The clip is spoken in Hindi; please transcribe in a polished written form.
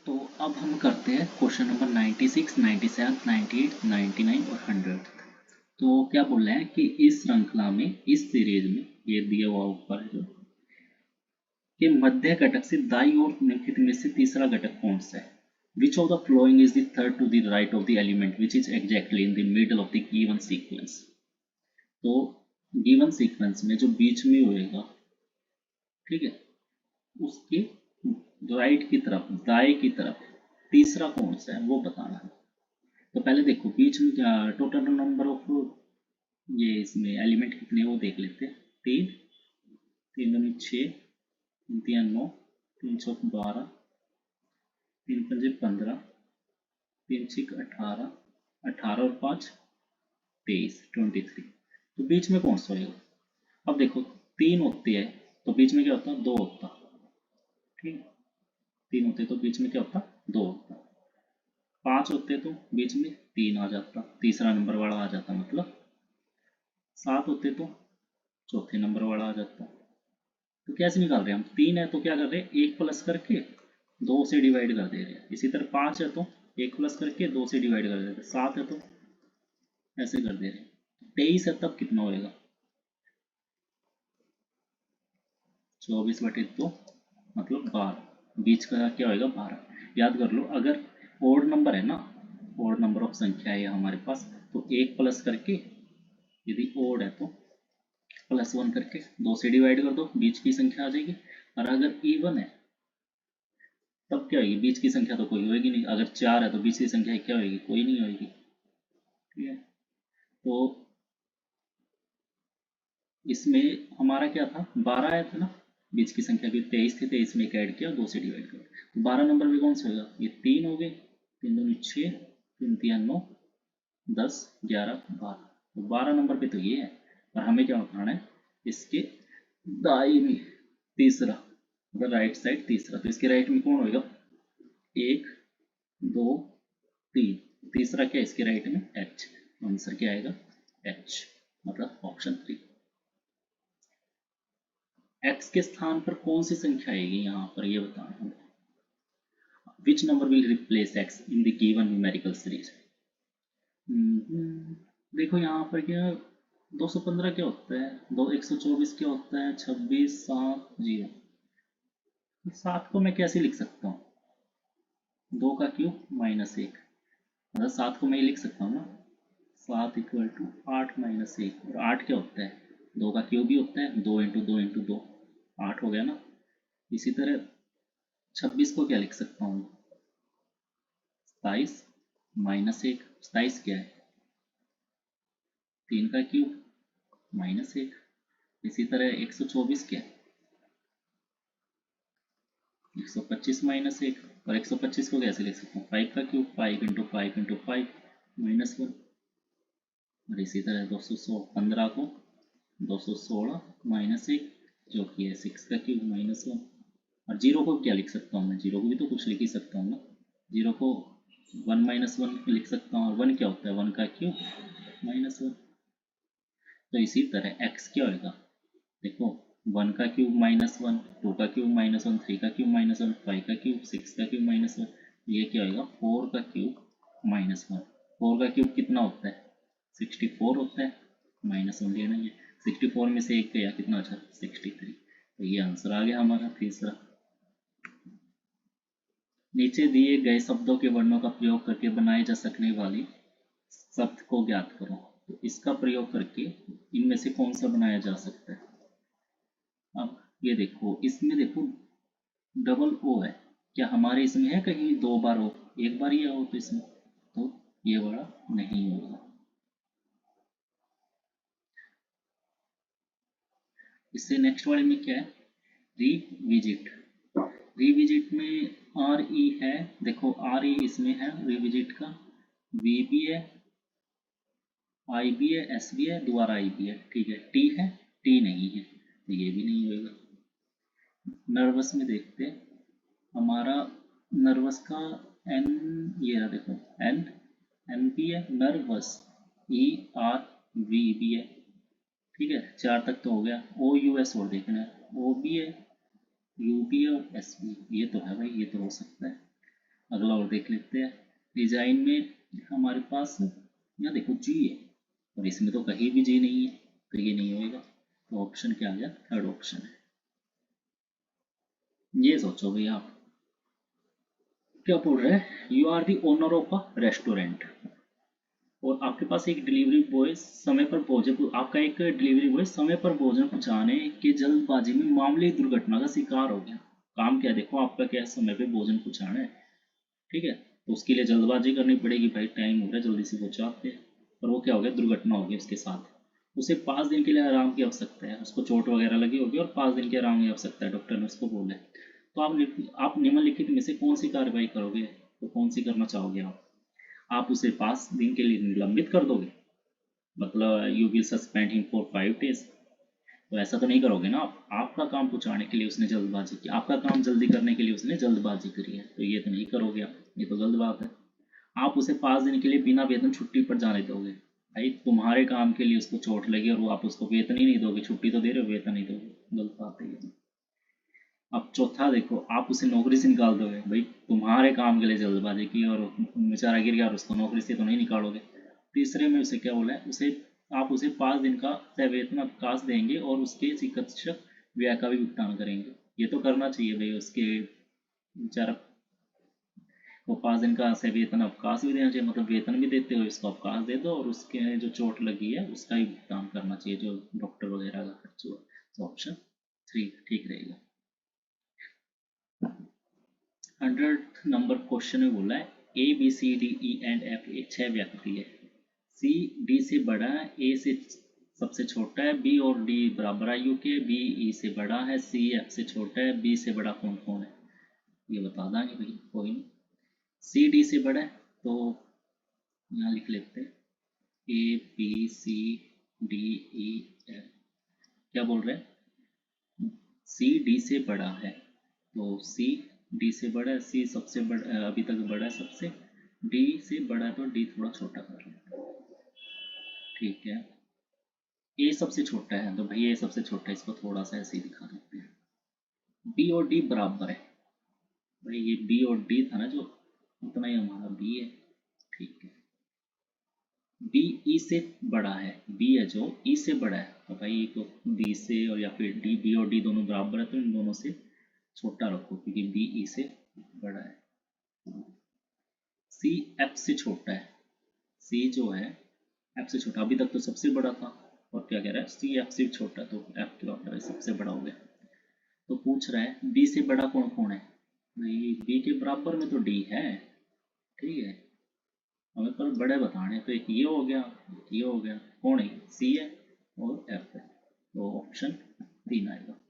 तो अब हम करते हैं क्वेश्चन नंबर 96, 97, 98, 99 और 100। तो क्या बोल रहे हैं कि इस श्रृंखला में, इस सीरीज में, ये दिया हुआ ऊपर है जो कि मध्य घटक से दाईं ओर निम्नलिखित में से तीसरा घटक कौन सा है? Which of the following is the third to the right of the element which is exactly in the middle of the given sequence? तो given sequence में जो बीच में होएगा, ठीक है, उसके राइट की तरफ, दाएं की तरफ तीसरा कौन सा है वो बताना है। तो पहले देखो बीच में क्या टोटल नंबर ऑफ ये इसमें एलिमेंट कितने वो देख लेते हैं। 3, 3 दूनी 6, 3 3 9, 3 चौक 12, 3 पंजे 15, 3 6 18, 18 और 5 23, 23। तो बीच में कौन सा होगा? अब देखो 3 होते हैं तो बीच में क्या होता है? 2 होता। ठीक, 3 होते तो बीच में क्या होता? 2 होता। 5 होते तो बीच में 3 आ जाता, तीसरा नंबर वाला आ जाता, मतलब 7 होते तो चौथे नंबर वाला आ जाता। तो कैसे निकाल रहे हैं हम? 3 है तो क्या कर रहे हैं? 1 प्लस करके 2 से डिवाइड कर दे रहे हैं। इसी तरह 5 है तो 1 प्लस करके 2 से डिवाइड कर दे रहे हैं। 7 है तो ऐसे कर दे रहे हैं। 23 है तब कितना होएगा? 24/2 मतलब 12। बीच का क्या होएगा? 12। याद कर लो, अगर ओड नंबर है ना, ओड नंबर ऑफ संख्या है हमारे पास, तो 1 प्लस करके, यदि ओड है तो +1 करके 2 से डिवाइड कर दो, बीच की संख्या आ जाएगी। और अगर इवन है तब क्या होगी? बीच की संख्या तो कोई होगी नहीं। अगर 4 है तो बीच की संख्या क्या होगी? कोई नहीं होगी। ठीक है, तो इसमें हमारा क्या था? 12 आया था ना, बीच की संख्या भी 23 थी, 23 में एक ऐड किया, 2 से डिवाइड कर। तो 12 नंबर भी कौन सा होगा? ये 3 हो गए, 3 दूनी 6, 3 3 9, 10 11 12। तो 12 नंबर पे तो ये है। और हमें क्या बताना है? इसके दाईं तीसरा, मतलब राइट साइड तीसरा। तो इसके राइट में कौन होगा? 1 2 3, तीसरा क्या है इसके राइट में? H। आंसर क्या आएगा? H, मतलब ऑप्शन 3। x के स्थान पर कौन सी संख्या आएगी यहाँ पर, ये बताना है। Which number will replace x in the given numerical series? देखो यहाँ पर क्या 215 क्या होता है, 124 क्या होता है, 26 7 0। 7 को मैं कैसे लिख सकता हूँ? 2 का क्यूब -1, मतलब 7 को मैं लिख सकता हूँ ना, 7 = 8 - 1। और 8 क्या होता है? 2 का क्यूब भी होता है, 2 × 2 × 2 8 हो गया ना। इसी तरह 26 को क्या लिख सकता हूँ? 27 - 1। 27 क्या है? 3 का क्यूब -1। इसी तरह 124 क्या है? 125 - 1। और 125 को कैसे लिख सकता हूँ? 5 का क्यूब 5 × 5 × 5 -1। और इसी तरह 215 को 216 -1 जो कि है 6 का क्यूब -1। और 0 को क्या लिख सकता हूँ मैं? 0 को भी तो कुछ लिख ही सकता हूँ ना। 0 को 1 - 1 लिख सकता हूँ। और 1 क्या होता है? 1 का क्यूब -1। तो इसी तरह x क्या होगा? देखो 1 का क्यूब -1, 2 का क्यूब -1, 3 का क्यूब -1, 5 का क्यूब, 6 का क्यूब -1। ये क्या होगा? 4 का क्यूब -1। 4 का क्यूब कितना होता है? 64 होता है। -1 लेना है। 64 में से 1 गया, कितना अच्छा? 63। तो ये आंसर आ गया हमारा तीसरा। नीचे दिए गए शब्दों के वर्णों का प्रयोग करके बनाए जा सकने वाले शब्द को ज्ञात करो। तो इसका प्रयोग करके इनमें से कौन सा बनाया जा सकता है? अब ये देखो, इसमें देखो डबल ओ है। क्या हमारे इसमें है कहीं 2 बार ओ? एक बार ही हो तो इसमें, तो ये वाला नहीं होगा। इससे नेक्स्ट वाले में क्या है? रिविजिट। रिविजिट में आर ई है, देखो आर ई इसमें है रिविजिट का, वी भी है, आई भी है, एस भी है, दोबारा आई भी है। ठीक है, टी है, टी नहीं है, तो ये भी नहीं होगा। नर्वस में देखते हैं, हमारा नर्वस का एन, ये रहा देखो, एन, एन भी है, नर्वस, ई आर वी भी है। ठीक है, 4 तक तो हो गया। ओ यू एस और देखना है, ओ भी है, यू भी है और एस भी। ये तो है भाई, ये तो हो सकता है। अगला और देख लेते हैं। डिजाइन में हमारे पास यहाँ देखो जी है और इसमें तो कहीं भी जी नहीं है, तो ये नहीं होएगा। तो ऑप्शन क्या आ गया? थर्ड ऑप्शन है। ये सोचो भाई आप क्या बोल रहे हैं, you are the owner of a restaurant और आपके पास एक डिलीवरी बॉय समय पर भोजन आपका एक डिलीवरी बॉय समय पर भोजन पहुंचाने के जल्दबाजी में मामूली दुर्घटना का शिकार हो गया। काम क्या देखो आपका, क्या समय पे भोजन पहुंचाना है, ठीक है, तो उसके लिए जल्दबाजी करनी पड़ेगी, भाई टाइम हो रहा है जल्दी से पहुंचाते हैं। और वो क्या हो गया, दुर्घटना हो गई उसके साथ। उसे 5 दिन के लिए आराम की आवश्यकता है, उसको चोट वगैरह लगी होगी और 5 दिन के आराम की आवश्यकता है, डॉक्टर ने उसको बोला है। तो आप निम्नलिखित में से कौन सी कार्रवाई करोगे, तो कौन सी करना चाहोगे आप उसे 5 दिन के लिए निलंबित कर दोगे, मतलब you will suspend him for 5 days. तो ऐसा तो नहीं करोगे ना आप, आपका काम पहुंचाने के लिए उसने जल्दबाजी की, आपका काम जल्दी करने के लिए उसने जल्दबाजी करी है, तो ये तो नहीं करोगे आप, ये तो गलत बात है। आप उसे 5 दिन के लिए बिना वेतन छुट्टी पर जाने दोगे, भाई तुम्हारे काम के लिए उसको चोट लगी और वो आप उसको वेतन ही नहीं दोगे, छुट्टी तो दे रहे हो वेतन नहीं दोगे, गलत बात है ये। अब चौथा देखो, आप उसे नौकरी से निकाल दोगे, भाई तुम्हारे काम के लिए जल्दबाजी की और बेचारा गिर गया और उसको नौकरी से तो नहीं निकालोगे। तीसरे में उसे क्या बोला है, उसे आप उसे 5 दिन का सवेतन अवकाश देंगे और उसके चिकित्सक व्यय का भी भुगतान करेंगे। ये तो करना चाहिए भाई, उसके बेचारा वो 5 दिन का सवेतन अवकाश भी देना चाहिए, मतलब वेतन भी देते हुए उसको अवकाश दे दो और उसके जो चोट लगी है उसका भी भुगतान करना चाहिए, जो डॉक्टर वगैरह का खर्च हुआ। तो ऑप्शन 3 ठीक रहेगा। 100 नंबर क्वेश्चन में बोला है A B C D E and F, ये 6 व्यक्ति है। सी डी से बड़ा है, ए से सबसे छोटा है, बी और डी बराबर आयु के, बी ई से बड़ा है, सी एफ से छोटा है, बी से बड़ा कौन कौन है, ये बता देंगे भाई, कोई नहीं। सी डी से बड़ा है तो यहाँ लिख लेते हैं A B C D E F. क्या बोल रहे हैं, सी डी से बड़ा है, तो सी डी से बड़ा है, सी सबसे बड़ा अभी तक बड़ा है सबसे, डी से बड़ा है तो डी थोड़ा छोटा कर लेते हैं, ठीक है। ए सबसे छोटा है तो भाई ए सबसे छोटा है, इसको थोड़ा सा ऐसे ही दिखा देते हैं। बी और डी बराबर है, भाई ये बी और डी था ना जो, उतना ही हमारा बी है, ठीक है। बी ई से बड़ा है, बी है जो ई से बड़ा है, तो भाई को बी से और या फिर डी, बी और डी दोनों बराबर है तो इन दोनों से छोटा रखो क्योंकि बी ई से बड़ा है। सी एफ से छोटा है, सी जो है एफ से छोटा, अभी तक तो सबसे बड़ा था, और क्या कह रहा है, सी एफ से छोटा, तो एफ क्या होता है सबसे बड़ा हो गया। तो पूछ रहा है बी से बड़ा कौन कौन है, भाई बी के बराबर में तो डी है, ठीक है, हमें पर बड़े बताने, तो एक ये हो गया, एक ये हो गया, कौन है, सी है और एफ है, तो ऑप्शन 3 आएगा।